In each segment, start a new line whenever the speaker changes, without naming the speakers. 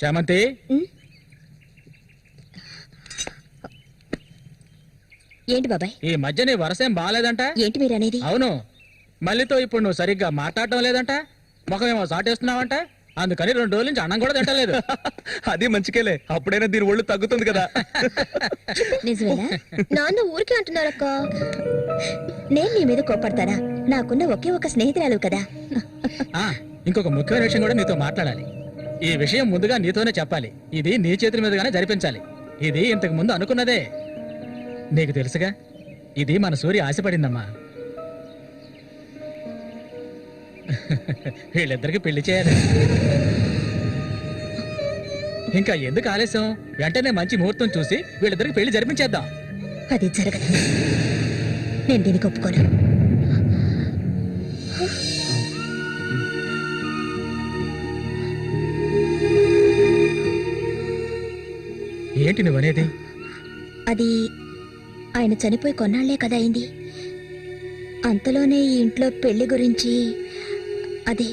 చామంతి,
ఏంటి బాబాయ్?
ఈ మధ్య నీ వరసేం బాగాలేదంట.
ఏంటి మీరు అనేది?
అవును, మళ్ళీతో ఇప్పుడు నువ్వు సరిగ్గా మాట్లాడటం లేదంట, ముఖమేమో సాటేస్తున్నావంట, అందుకని 2 రోజుల నుంచి అన్నం కూడా తింటలేదు.
అది మంచికేలే, అప్పుడైనా దీని ఒళ్ళు తగ్గుతుంది కదా.
నిజమేనా? నాన్న ఊరికే అంటున్నారక్క. నేను నీ మీద కోపడతానా? నాకున్న ఒకే ఒక స్నేహితురాలు కదా.
ఇంకొక ముఖ్యమైన విషయం కూడా నీతో మాట్లాడాలి. ఈ విషయం ముందుగా నీతోనే చెప్పాలి. ఇది నీ చేతుల మీదుగానే జరిపించాలి. ఇది ఇంతకు ముందు అనుకున్నదే, నీకు తెలుసుగా. ఇది మన సూర్య ఆశపడిందమ్మా. వీళ్ళిద్దరికి పెళ్లి చేయాలి. ఇంకా ఎందుకు ఆలస్యం? వెంటనే మంచి ముహూర్తం చూసి వీళ్ళిద్దరికి పెళ్లి జరిపించేద్దాం.
అది జరగదు. నేను దీనికి ఒప్పుకోను.
ఏంటి నువ్వనేది?
అది ఆయన చనిపోయి కొన్నాళ్లే కదా అయింది. అంతలోనే ఈ ఇంట్లో పెళ్లి గురించి అదే,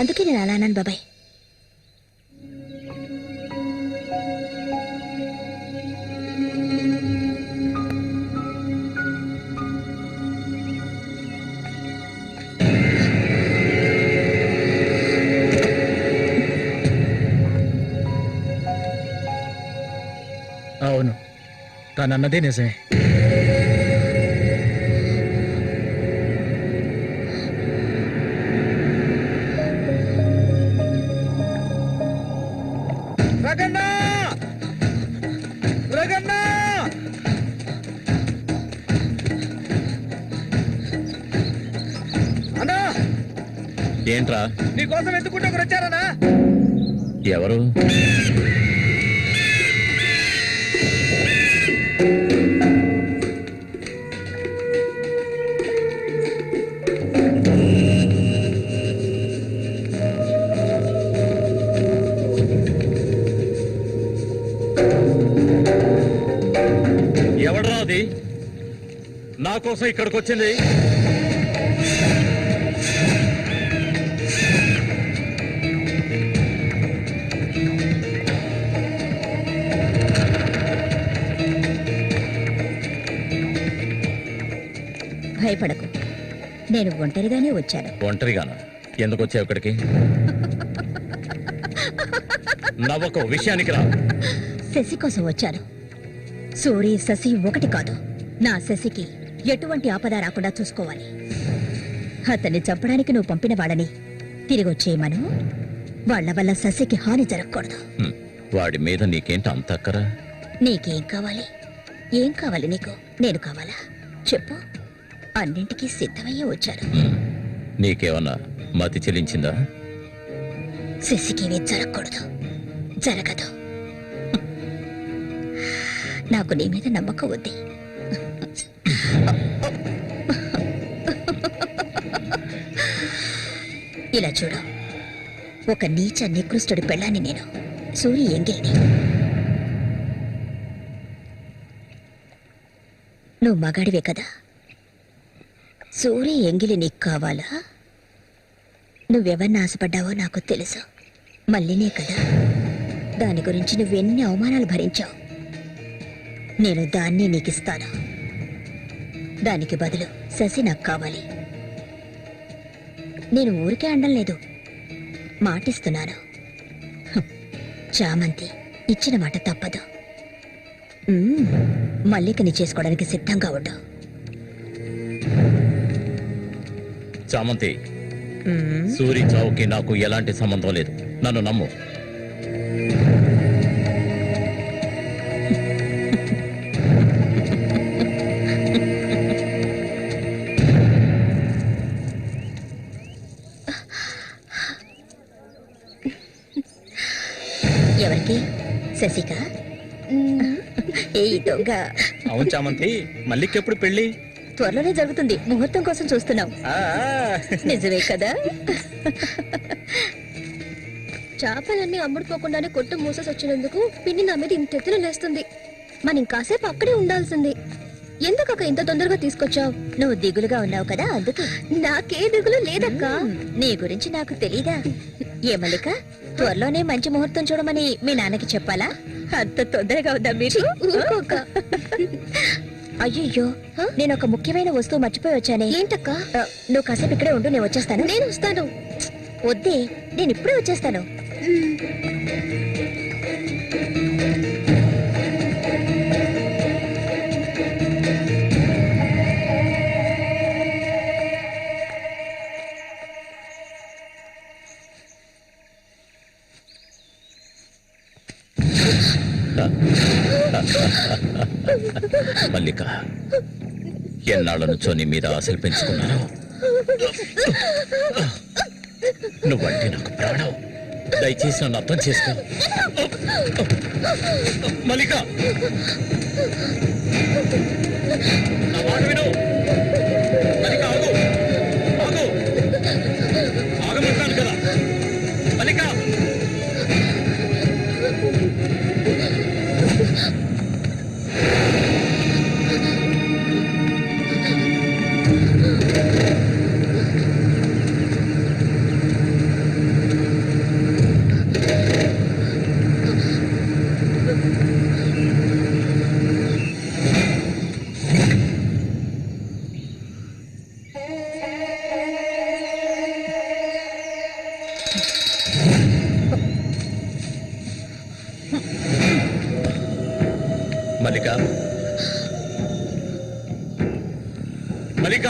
అందుకే నేను అలా అన్నాను బాబాయ్.
అవును, తనన్నదే నిజమే.
ఏంట్రా?
నీకోసం ఎందుకుంటే ఒకరు వచ్చారనా?
ఎవరు? ఎవడ్రా అది నా కోసం ఇక్కడికి వచ్చింది?
భయపడకు, నేను ఒంటరిగానే వచ్చాను.
ఒంటరిగానా? ఎందుకు వచ్చావు ఇక్కడికి? నవ్వకు, విషయానికి రా.
శశి కోసం వచ్చాను. సూరి శశి ఒకటి కాదు. నా శశికి ఎటువంటి ఆపద రాకుండా చూసుకోవాలి. అతన్ని చంపడానికి నువ్వు పంపిన వాళ్ళని తిరిగి వచ్చేయమను. వాళ్ల వల్ల శశికి హాని జరగకూడదు.
వాడి మీద నీకేంటి అంత అక్కరా?
నీకేం కావాలి? ఏం కావాలి నీకు? నేను కావాలా? చెప్పు. అన్నింటికీ సిద్ధమయ్యే వచ్చాను.
నీకేమన్నా మతి చెల్లించిందా?
శశికేమీ జరగకూడదు. జరగదు. నాకు నీ మీద నమ్మకం ఉంది. ఇలా చూడు, ఒక నీచ నికృష్టుడి పెళ్ళాన్ని నేను, సూరి ఎంగిల్ని. నువ్వు మగాడివే కదా. సూరి ఎంగిలి నీకు కావాలా? నువ్వెవరిని ఆశపడ్డావో నాకు తెలుసు. మళ్ళీనే కదా. దాని గురించి నువ్వెన్ని అవమానాలు భరించావు. నేను దాన్ని నీకిస్తాను. దానికి బదులు శశి నాకు కావాలి. నేను ఊరికే అనడం లేదు, మాటిస్తున్నాను. చామంతి ఇచ్చిన మాట తప్పదు. మల్లికని చేసుకోవడానికి సిద్ధంగా ఉండు.
చామంతి, సూరి చావుకి నాకు ఎలాంటి సంబంధం లేదు. నన్ను నమ్ము.
ఎవరికి? శశిక? ఏ దొంగ.
అవును చామంతి, మల్లికెప్పుడు పెళ్లి?
త్వరలోనే జరుగుతుంది. ముహూర్తం కోసం చూస్తున్నాం. నిజమే కదా?
చేపలన్నీ అమ్ముడుపోకుండానే కొట్టు మూసేసి వచ్చినందుకు పిన్ని నా మీద ఇంత ఎత్తున లేస్తుంది. మనం ఇంకాసేపు అక్కడే ఉండాల్సింది. ఎందుకక్క ఇంత తొందరగా తీసుకొచ్చావు?
నువ్వు దిగులుగా ఉన్నావు కదా, అందుకే.
నాకే దిగులు లేదక్కా.
నీ గురించి నాకు తెలీదా? ఏ మల్లిక, త్వరలోనే మంచి ముహూర్తం చూడమని మీ నాన్నకి చెప్పాలా? అంత తొందరగా ఉందా మీరు?
ఊరుకోక.
అయ్యయ్యో, నేను ఒక ముఖ్యమైన వస్తువు మర్చిపోయి వచ్చానే.
ఏంటక్క?
నువ్వు కాసేపు ఇక్కడే ఉండు, నేను వచ్చేస్తాను.
నేను వస్తాను.
వద్దే, నేను ఇప్పుడే వచ్చేస్తాను.
మల్లిక, ఎన్నాళ్ళ నుంచో నీ మీద ఆశలు పెంచుకున్నాను. నువ్వంటే నాకు ప్రాణం. దయచేసి నన్ను అర్థం చేసుకో. మల్లిక, నా మాట విను. మల్లిక, ఆగు, ఆగు, ఆగమంటాను కదా. మల్లిక, మల్లిక, మల్లిక,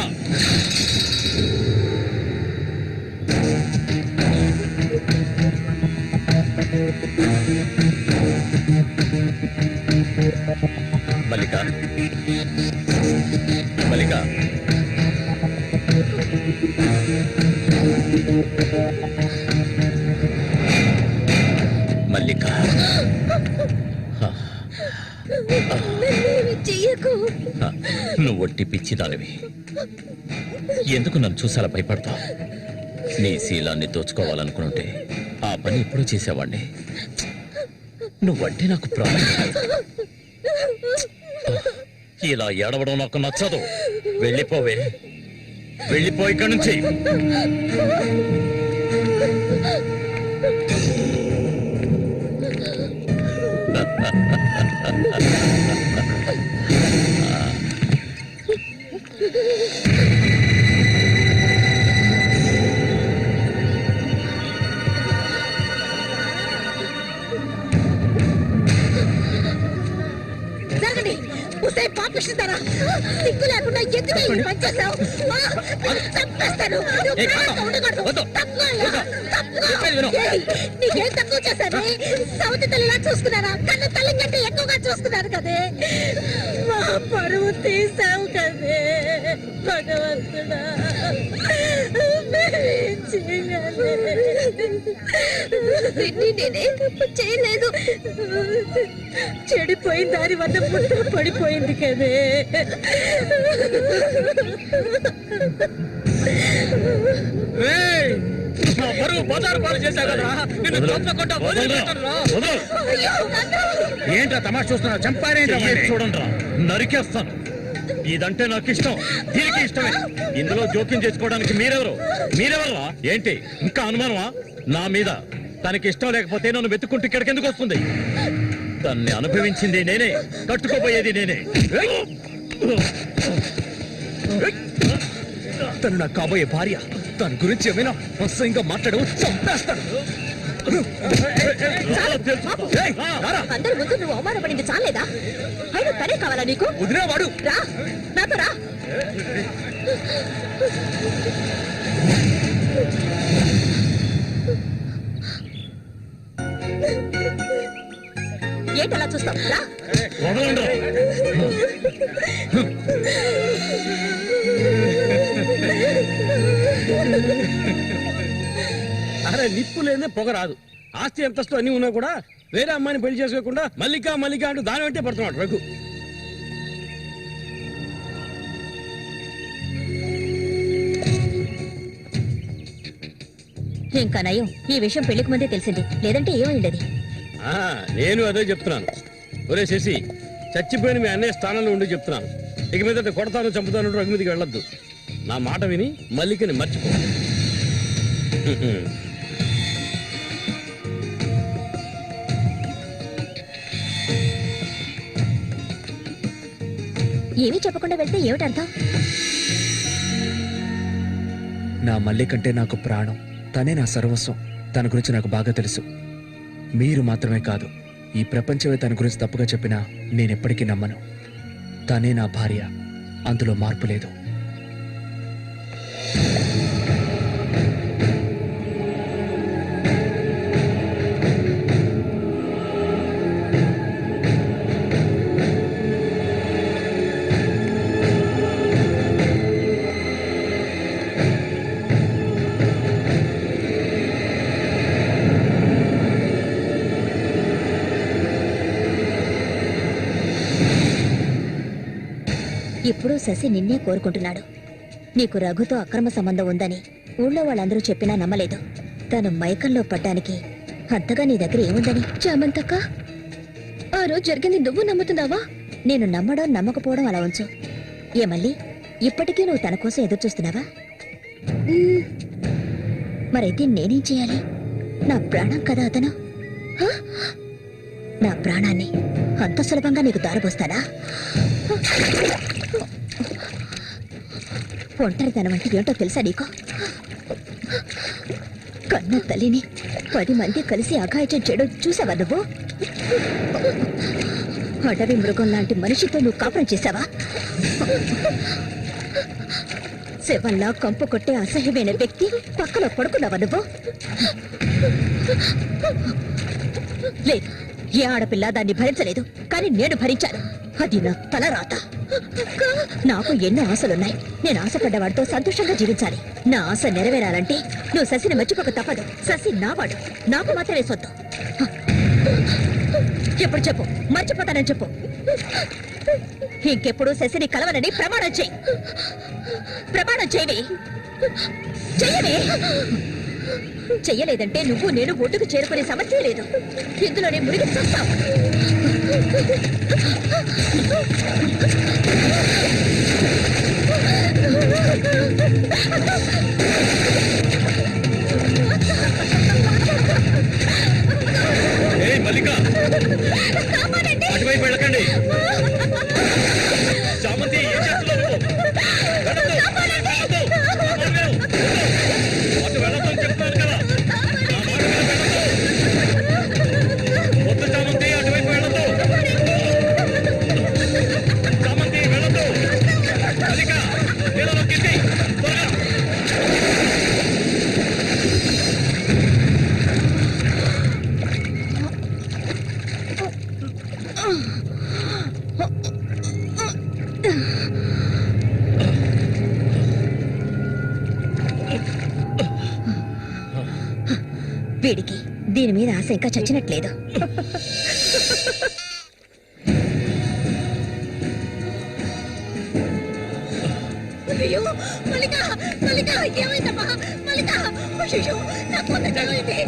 మల్లిక, మల్లిక, మల్లిక,
చెయ్యకు.
నువ్వు ఒట్టి పిచ్చిదానివి. ఎందుకు నన్ను చూసాలా భయపడతావు? నీ శీలాన్ని దోచుకోవాలనుకుంటే ఆ పని ఎప్పుడూ చేసేవాడిని. నువ్వంటే నాకు ప్రాణం. ఇలా ఏడవడం నాకు నచ్చదు. వెళ్ళిపోవే, వెళ్ళిపో ఇక్కడి నుంచి.
జరగండి. ఉసే పాపిస్తారా? సిగ్గు లేకుండా ఎందుకు ఈ పని చేశావు? చంపేస్తాను.
ఏ, కాదు. వద్దు.
నీకేం తక్కువ చేశాను? సౌతి తల్లిలా చూసుకున్నారా? కన్ను తల్లి కంటే ఎక్కువగా చూసుకున్నారు కదే. మా పరువు తీసావు కదే భగవంతుడా. మేమేం చేయాలి?
నేనే తప్పు చేయలేదు.
చెడిపోయిన దాని వద్ద పుట్టు పడిపోయింది కదే.
నా పరువు బజారు పాలు చేశావు కదా. నిన్ను చంపకుండా వదిలిపెట్టనురా. ఏంట్రా తమాషా చూస్తున్నా? చంపారేంట్రా?
చూడండి రా, నరికేస్తాను. ఇదంటే నాకు ఇష్టం, దీనికి ఇష్టమే. ఇందులో జోక్యం చేసుకోవడానికి మీరెవరా? ఏంటి ఇంకా అనుమానమా నా మీద? తనకి ఇష్టం లేకపోతే నన్ను వెతుక్కుంటూ ఇక్కడికి ఎందుకు వస్తుంది? తన్ని అనుభవించింది నేనే, కట్టుకోబోయేది నేనే.
తను నాకు కాబోయే భార్య. తన గురించి ఏమైనా అసహ్యంగా మాట్లాడు, చంపేస్తాను.
అందరి ముందు నువ్వు అవమానపడింది చాలేదా? అయినా తనే కావాలా నీకు?
వదిలేవాడు.
రా, నాతో రా. ఏంటలా చూస్తావు రా.
వదలండి.
అరే నిప్పు లేదే పొగ రాదు. ఆస్తి అంతస్తు అన్ని ఉన్నా కూడా వేరే అమ్మాయిని పెళ్లి చేసుకోకుండా మల్లిక మల్లిక అంటూ దాని వెంటే పడుతున్నాడు రఘు.
ఇంకా నయం ఈ విషయం పెళ్లికి ముందే తెలిసింది, లేదంటే ఏమైండేది.
నేను అదే చెప్తున్నాను. ఒరే శశి, చచ్చిపోయిన మీ అన్నయ్య స్థానంలో ఉండి చెప్తున్నాను, ఇక మీద కొడతాను చంపుతాను రఘు మీదకి వెళ్ళొద్దు. నా మాట విని మల్లికని మర్చిపో.
ఏమీ చెప్పకుండా వెళ్తే ఏమిటి అర్థం?
నా మల్లి కంటే నాకు ప్రాణం, తనే నా సర్వస్వం. తన గురించి నాకు బాగా తెలుసు. మీరు మాత్రమే కాదు, ఈ ప్రపంచమే తన గురించి తప్పుగా చెప్పినా నేనెప్పటికీ నమ్మను. తనే నా భార్య, అందులో మార్పు లేదు.
ఇప్పుడు శశి నిన్నే కోరుకుంటున్నాడు. నీకు రఘుతో అక్రమ సంబంధం ఉందని ఊళ్ళో వాళ్ళందరూ చెప్పినా నమ్మలేదు. తను మైకంలో పడ్డానికి అంతగా నీ దగ్గర ఏముందని?
చామంతక్క, ఆ రోజు జరిగింది నువ్వు నమ్ముతున్నావా?
నేను నమ్మడం నమ్మకపోవడం అలా ఉంచు. ఏ మళ్ళీ ఇప్పటికీ నువ్వు తన కోసం ఎదురు చూస్తున్నావా? మరైతే నేనేం చేయాలి? నా ప్రాణం కదా అతను. నా ప్రాణాన్ని అంత సులభంగా నీకు దారబోస్తానా? ఒంటరితనం అంటే ఏంటో తెలుసా నీకు? కన్న తల్లిని 10 మంది కలిసి అఘాయిత్యం చేయడం చూసావా నువ్వు? అడవి మృగం లాంటి మనిషితో నువ్వు కాపురం చేశావా? శవంలా కంపు కొట్టే అసహ్యమైన వ్యక్తి పక్కలో పడుకున్నావా నువ్వు? లేదు, ఏ ఆడపిల్ల దాన్ని భరించలేదు, కానీ నేను భరించాను. అది నా తలరాత. నాకు ఎన్నో ఆశలున్నాయి. నేను ఆశపడ్డవాడితో సంతోషంగా జీవించాలి. నా ఆశ నెరవేరాలంటే నువ్వు శశిని మర్చిపోక తప్పదు. శశి నావాడు, నాకు మాత్రమే సొత్తు. ఎప్పుడు చెప్పు, మర్చిపోతానని చెప్పు. ఇంకెప్పుడు శశిని కలవనని ప్రమాణం చేయి. ప్రమాణం చేయవే, చెయ్యవే. చెయ్యలేదంటే నువ్వు నేను ఒడ్డుకు చేరుకునే సమస్య లేదు. ఇందులోనే మునిగి చస్తావు.
మల్లిక, అటువైపు వెళ్ళకండి. చామంతి, ఏం చేస్తున్నావు నువ్వు? అటు వెళ్ళొద్దని చెప్తాను కదా. నా మాట మీద వెళ్ళొద్దు. వద్దు చామంతి, అటువైపు వెళ్ళొద్దు. చామంతి, వెళ్ళొద్దు. మల్లిక, నీళ్ళలో కింది త్వరగా.
వీడికి దీని మీద ఆశ ఇంకా చచ్చినట్లేదు. అయ్యో మల్లిక, మల్లిక, ఏమైందమ్మా? మల్లిక, అయ్యో నా కూతురు ఏమైంది?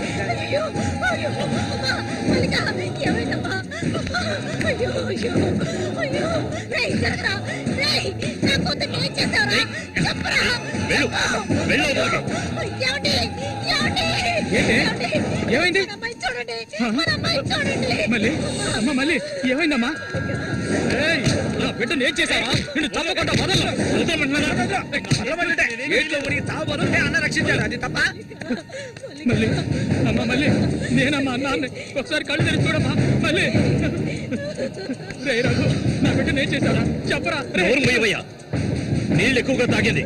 అయ్యో, అయ్యో అమ్మా, మల్లిక, ఏమైందమ్మా? అయ్యో, అయ్యో, అయ్యో, రేయ్ జరగరా, రేయ్ నా కూతురు ఏం చేశావురా? చెప్పరా.
వెళ్ళు, వెళ్ళు లోపలికి.
ఏమండి, ఏమండి,
ఏంటి? ఏమైంది?
మన అమ్మాయి చూడండి, మన అమ్మాయి చూడండి.
మళ్ళీ అమ్మ, మళ్ళీ ఏమైందమ్మా? ఏయ్, నా బిడ్డను ఏం చేశావా? నిన్ను తప్పకుండా వదలను. మళ్ళీ అమ్మ, మళ్ళీ నేనమ్మా అన్నాన్ని ఒకసారి కళ్ళు తెరిచి చూడమ్మా. మళ్ళీ రే రఘు, నా బిడ్డను ఏం చేశారా? చెప్పరా.
నోరు మూయవయ్యా. నీళ్ళు ఎక్కువగా తాగింది.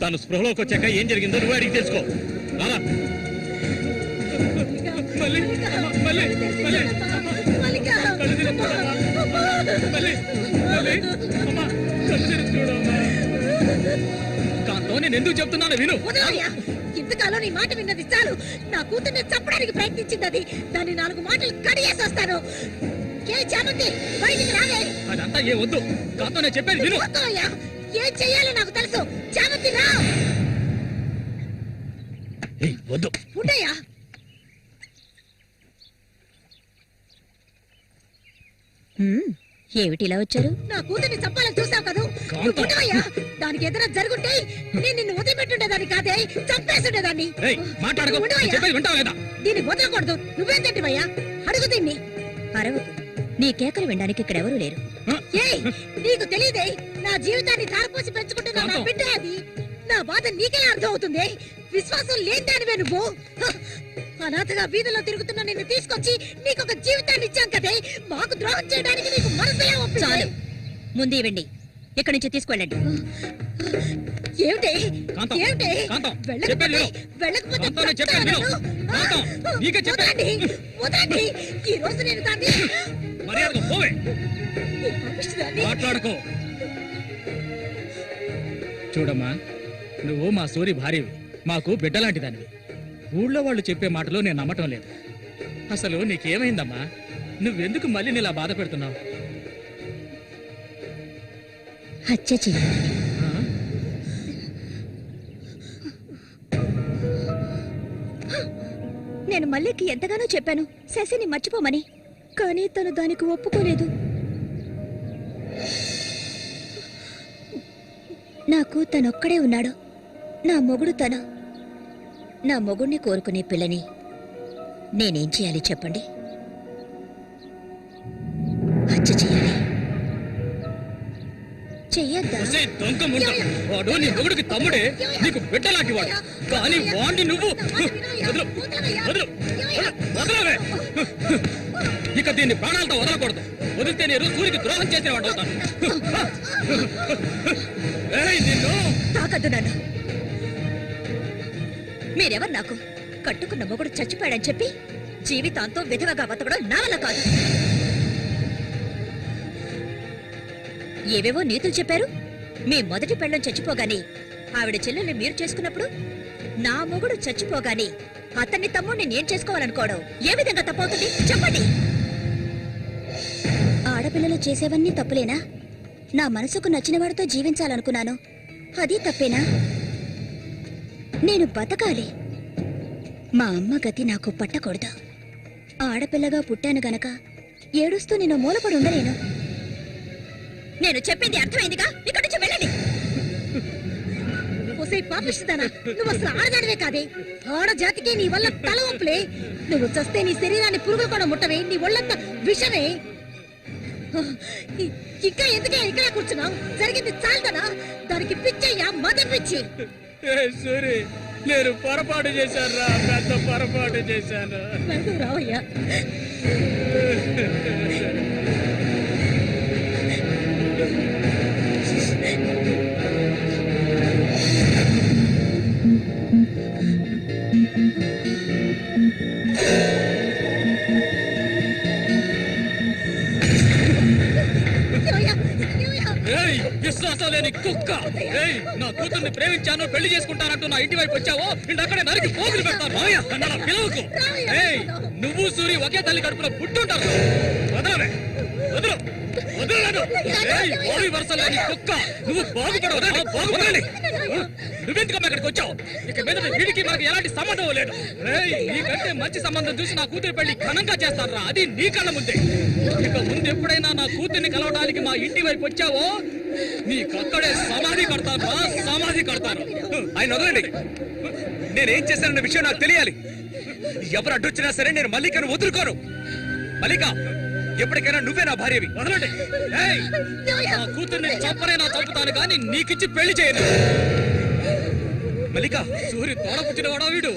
తను స్పృహలోకి వచ్చాక ఏం జరిగిందో నువ్వు అడిగి తెలుసుకో రారా.
కాంతో నేను ఎందుకు చెప్తున్నాను విను.
వదలయ్యా. ఇంతకాలం నీ మాట విన్నది చాలు. నా కూతుర్ని చంపడానికి ప్రయత్నించింది అది. దాన్ని 4 మాటలు కడిగేసి వస్తాను. ఏ చామంతి బయటికి రావే.
అదంతా ఏ వద్దు. కాంతో నేను చెప్పేది విను.
వదలయ్యా. ఏం చెయ్యాలో నాకు తెలుసు. చామంతి రా.
ఏయ్, వద్దు.
ఉండయ్యా. ఏమిటిలా వచ్చారు? నా కూతుర్ని చంపాలని చూసావు కదా. నువ్వు ఉండవయ్యా. దానికి ఏదైనా జరుగుంటే నేను నిన్ను వదిలిపెట్టుండేదాన్ని కాదే, చంపేసుండేదాన్ని.
ఏయ్, మాట్లాడుకో.
ఉండవయ్యా.
నేను చెప్పేది వింటావా లేదా?
దీన్ని వదలకూడదు. నువ్వేం తింటివయ్యా? అడుగు దీన్ని. అరవకు. నీ కేకలు వినడానికి ఇక్కడ ఎవరూ లేరు. ఏయ్, నీకు తెలియదే, నా జీవితాన్ని ధారపోసి పెంచుకుంటున్న నా బిడ్డ అది. నా బాధ నీకెలా అర్థం అవుతుంది? విశ్వాసం లేనిదానివే నువ్వు. అనాథగా వీధిలో తిరుగుతున్న నిన్ను తీసుకొచ్చి నీకొక జీవితాన్ని ఇచ్చాం కదే. మాకు ద్రోహం చేయడానికి నీకు మనసులో చాలు. ముందు ఇవ్వండి. ఇక్కడి నుంచి తీసుకెళ్ళండి. ఏమిటి
కాంతం,
ఏమిటి?
కాంతం,
వెళ్ళకపోతే
చెప్పేది విను.
వెళ్ళకపోతే
కాంతం, నేను చెప్పేది విను. కాంతం, నీకే చెప్పేది.
వదలండి, వదలండి. ఈ రోజు నేను దాన్ని
మర్యాదగా పోవే.
ఈ పాపిష్టిదాన్ని
మాట్లాడుకో. చూడమ్మా, నువ్వు మా సూరి భార్యవి, మాకు బిడ్డలాంటి దానివి. ఊళ్ళో వాళ్ళు చెప్పే మాటలు నేను నమ్మటం లేదు. అసలు నీకేమైందమ్మా? నువ్వెందుకు మళ్ళీ నీలా బాధ పెడుతున్నావు?
హత్య చెయ్యి. నేను మల్లికి ఎంతగానో చెప్పాను శశిని మర్చిపోమని, కానీ తను దానికి ఒప్పుకోలేదు. నాకు తనొక్కడే ఉన్నాడు. నా మొగుడు తను. నా మొగుడిని కోరుకునే పిల్లని నేనేం చేయాలి చెప్పండి? హత్య చెయ్యాలి. చెయ్యొద్దా?
ఒసేయ్ దొంగ ముండ, వాడు నీ మొగుడికి తమ్ముడే, నీకు బిడ్డలాంటి వాడు. కానీ వాణ్ణి నువ్వు వదలు, వదలు, వదలవే. ఇక దీన్ని ప్రాణాలతో వదలకూడదు. వదిలితే నేను సూర్యుడికి ద్రోహం చేసిన వాడు అవుతాను. ఏయ్, నిన్ను
తాకద్దు నన్ను. మీరెవరు నాకు? కట్టుకున్న మొగుడు చచ్చిపోయాడని చెప్పి జీవితాంతో విధవగా బతకడం నా వల్ల కాదు. ఏవేవో నీతులు చెప్పారు. మీ మొదటి పెళ్ళం చచ్చిపోగానే ఆవిడ చెల్లెల్ని మీరు చేసుకున్నప్పుడు, నా మొగుడు చచ్చిపోగానే అతన్ని తమ్ముడిని నేను చేసుకోవాలనుకోవడం ఏ విధంగా తప్పవుతుంది చెప్పండి? ఆడపిల్లలు చేసేవన్నీ తప్పులేనా? నా మనసుకు నచ్చిన వాడితో జీవించాలనుకున్నాను, అది తప్పేనా? నేను బతకాలి. మా అమ్మ గతి నాకు పట్టకూడదు. ఆడపిల్లగా పుట్టాను గనక ఏడుస్తూ నేను మూలపడి ఉండలేను. నేను చెప్పింది అర్థమైందిగా? ఇక్కడి నుంచి వెళ్ళండి. ఒసే పాపిష్టిదానా, నువ్వు అసలు ఆడదానివే కాదే. ఆడజాతికే నీ వల్ల తల ఒప్పులే. నువ్వు చస్తే నీ శరీరాన్ని పురుగులు కూడా ముట్టవే. నీ ఒళ్ళంతా విషమే. ఇంకా ఎందుకే ఇక్కడ కూర్చున్నావు? జరిగింది చాలుదనా? దానికి పిచ్చయ్యా, మద పిచ్చి.
సూరి, నేను పొరపాటు చేశాను రా, పెద్ద పొరపాటు చేశాను.
రావయ్యా.
ఏయ్, విశ్వాసం లేని కుక్క! ఏయ్, నా కూతుర్ని ప్రేమించాను, పెళ్లి చేసుకుంటానంటూ నా ఇంటి వైపు వచ్చావో ఇంటక్కడే నరికి పోగులు పెడతాను. నన్ను పిలవకు. ఏయ్, నువ్వు సూరి ఒకే తల్లి కడుపులో పుట్టుంటారు. వదలవే, వదలు, వదలలేదు. ఏయ్, బావి వరుస లేని కుక్క! నువ్వు బాగుపడవు, బాగుపడాలి. నువ్వెందుకమ్మా ఇక్కడికి వచ్చావు? ఇక మీద వీడికి నాకు ఎలాంటి సంబంధం లేదు. ఏయ్, నీకంటే మంచి సంబంధం చూసి నా కూతురి పెళ్లి ఘనంగా చేస్తారా, అది నీ కళ్ళ ముందే. ఇక ముందు ఎప్పుడైనా నా కూతుర్ని కలవడానికి మా ఇంటి వైపు వచ్చావో నీకక్కడే సమాధి కడతాను, సమాధి కడతాను.
ఆయన వదలండి. నేనేం చేశానన్న విషయం నాకు తెలియాలి. ఎవరు అడ్డొచ్చినా సరే నేను మల్లికను వదులుకోను. మల్లిక, ఎప్పటికైనా నువ్వే నా భార్యవి.
వదలండి. ఏయ్, నా కూతుర్ని చంపనైనా చంపుతాను కానీ నీకిచ్చి పెళ్లి చేయను.
మల్లిక,
సూరి తోడ పుట్టిన వాడా వీడు?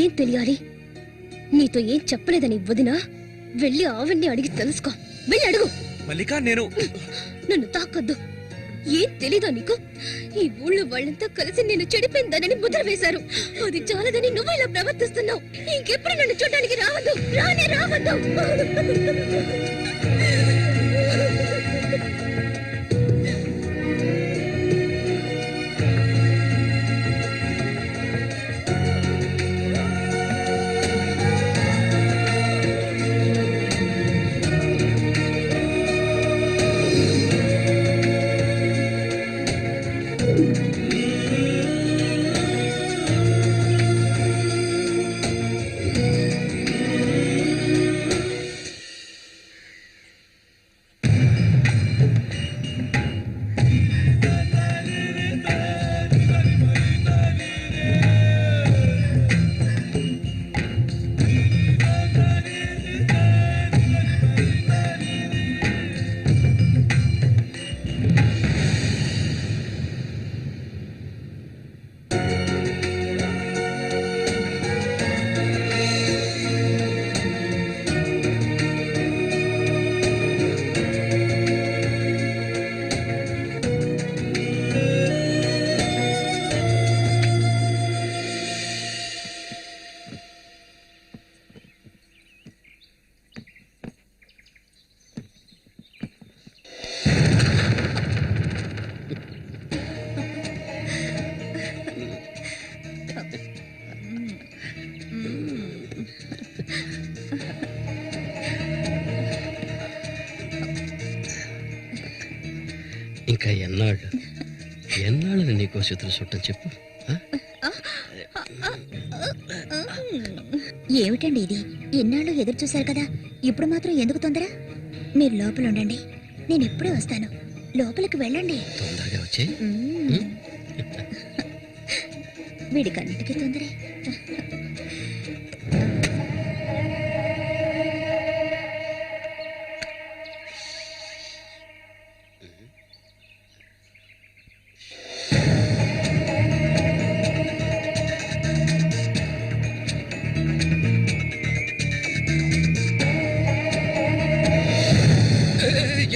ఏం తెలియాలి? నీతో ఏం చెప్పలేదని వదినా? వెళ్ళి ఆవిడ్ని అడిగి తెలుసుకో. వెళ్ళి అడుగు.
మల్లిక నేను
నన్ను తాకొద్దు. ఏం తెలీదా నీకు? ఈ ఊళ్ళో వాళ్ళంతా కలిసి నేను చెడిపోయిందనని ముద్ర వేశారు. అది చాలదని నువ్వు ఇలా ప్రవర్తిస్తున్నావు. ఇంకెప్పుడు నన్ను చూడడానికి రావద్దు, రానే రావద్దు.
ఇంకా ఎన్నాళ్ళని నీకో చిత్రం చుట్టం చెప్పు.
ఏమిటండి ఇది? ఎన్నాళ్ళు ఎదురు చూశారు కదా, ఇప్పుడు మాత్రం ఎందుకు తొందర? మీరు లోపల ఉండండి, నేను ఎప్పుడే వస్తాను. లోపలికి వెళ్ళండి.
తొందరగా వచ్చే.
వీడికన్నిటికీ తొందరే.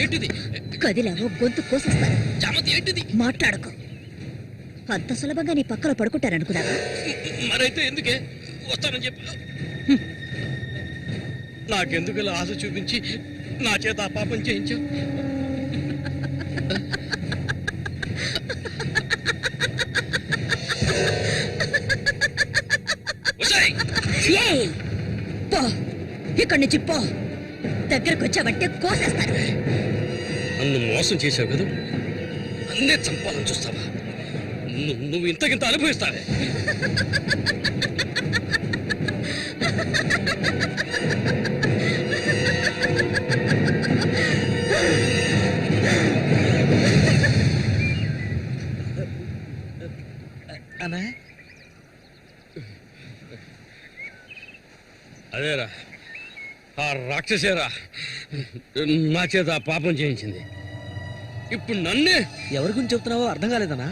ఏంటిది?
కదిలావో గొంతు కోసేస్తాను.
చామంతి ఏంటిది?
మాట్లాడకు. అంత సులభంగా నీ పక్కలో పడుకుంటారనుకున్నావా?
మరైతే ఎందుకే వస్తానని చెప్పు. నాకెందుకు ఇలా ఆశ చూపించి నా చేత ఆ పాపం చేయించావు?
ఏయ్! పో, ఇక్కడి నుంచి పో. దగ్గరకు వచ్చావంటే కోసేస్తాను.
నన్ను మోసం చేసావు కదా, అన్నే చంపాలని చూస్తావా? నువ్వు ఇంతకింత అనుభవిస్తావే. అదేరా, ఆ రాక్షసేరా నా చేత ఆ పాపం చేయించింది. ఇప్పుడు నన్నే.
ఎవరి గురించి చెప్తున్నావో అర్థం కాలేదనా?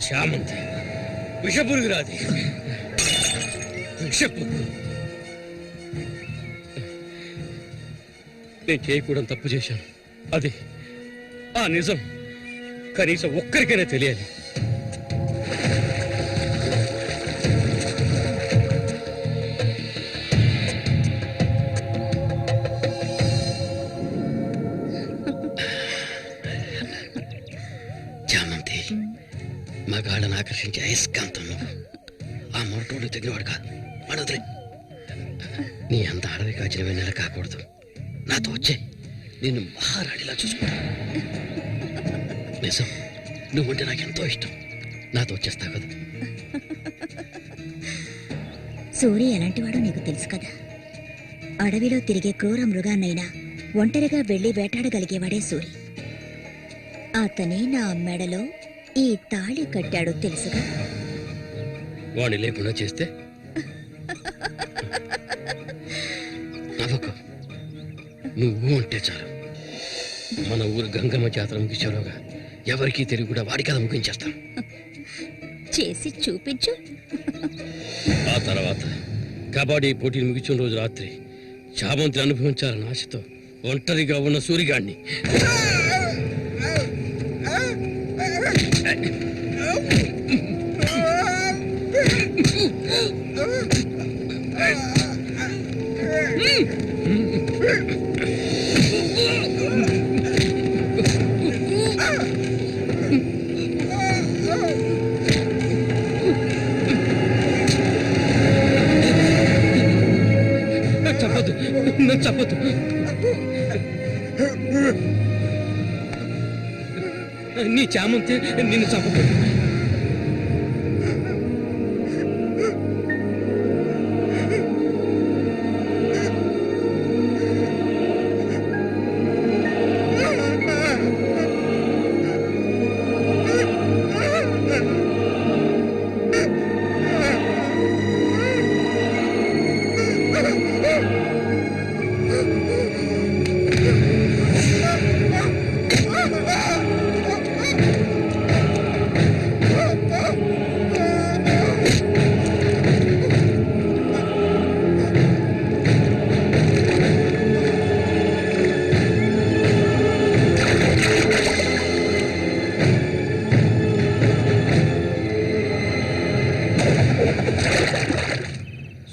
చామంతి విషపురుగురాది. విషపురుగు. నేను చేయకూడదు తప్పు చేశాను. అది ఆ నిజం కనీసం ఒక్కరికైనా తెలియాలి. చామంతి మగాళ్ళని ఆకర్షించే అయస్కాంతం నువ్వు. ఆ మొరటోడు తగినవాడు కాదు. అడవదులే. నీ అంత అడవి కాచిన వెన్నెల కాకూడదు. నాతో వచ్చే నిన్ను మహారాణిలా చూసుకుంటా. నిజం, నువ్వుంటే నాకెంతో ఇష్టం. నాతో వచ్చేస్తావు కదా.
సూర్య ఎలాంటివాడో నీకు తెలుసు కదా. అడవిలో తిరిగే క్రూర మృగాన్నైనా ఒంటరిగా వెళ్లి వేటాడగలిగేవాడే సూరి. అతనే నా మెడలో ఈ తాళి కట్టాడు తెలుసుగా.
వాణ్ణి లేకుండా చేస్తే నవ్వకు. నువ్వు ఉంటే చాలు. మన ఊరు గంగమ్మ జాతర ముగించేలోగా ఎవరికీ తెలివి కూడా వాడి కథ ముగించేస్తాం.
చేసి చూపించు.
ఆ తర్వాత కబడ్డీ పోటీలు ముగించిన రోజు రాత్రి చామంతి అనుభవించాలన్న ఆశతో ఒంటరిగా ఉన్న సూరిగాడిని.
చెప్పద్దు, నన్ను చెప్పద్దు. నీ చామంతి నిన్ను చంపదు.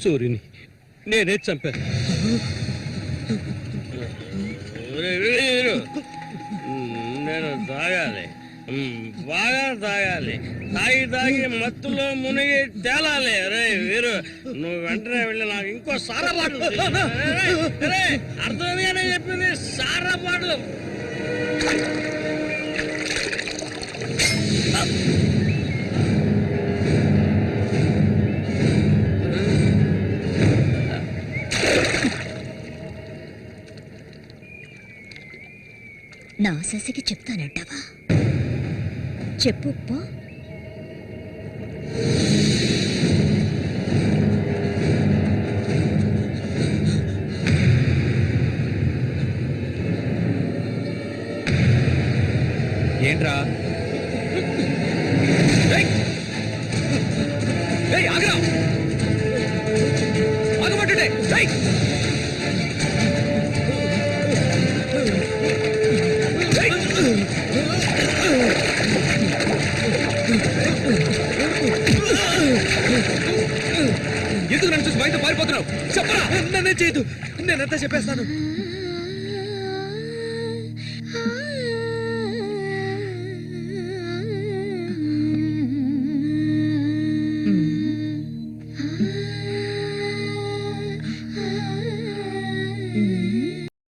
సూర్యుని నేనే చంపాను.
నేను తాగాలి, బాగా తాగాలి. తాగి మత్తులో మునిగి తేలాలి. అరే వీరు, నువ్వు వెంటనే వెళ్ళి నాకు ఇంకో సారా బాటలు అర్థమేనే చెప్పింది. సారా బాటలు
నా శశికి చెప్తానంటావా? చెప్పు పో.
ఏంట్రా? ఆగరా, ఆగమంటుంటే. ఎందుకు నన్ను చూసి బయట పారిపోతున్నావు? చెప్పరా. నన్నే చేయదు, నేనంతా చెప్పేస్తాను.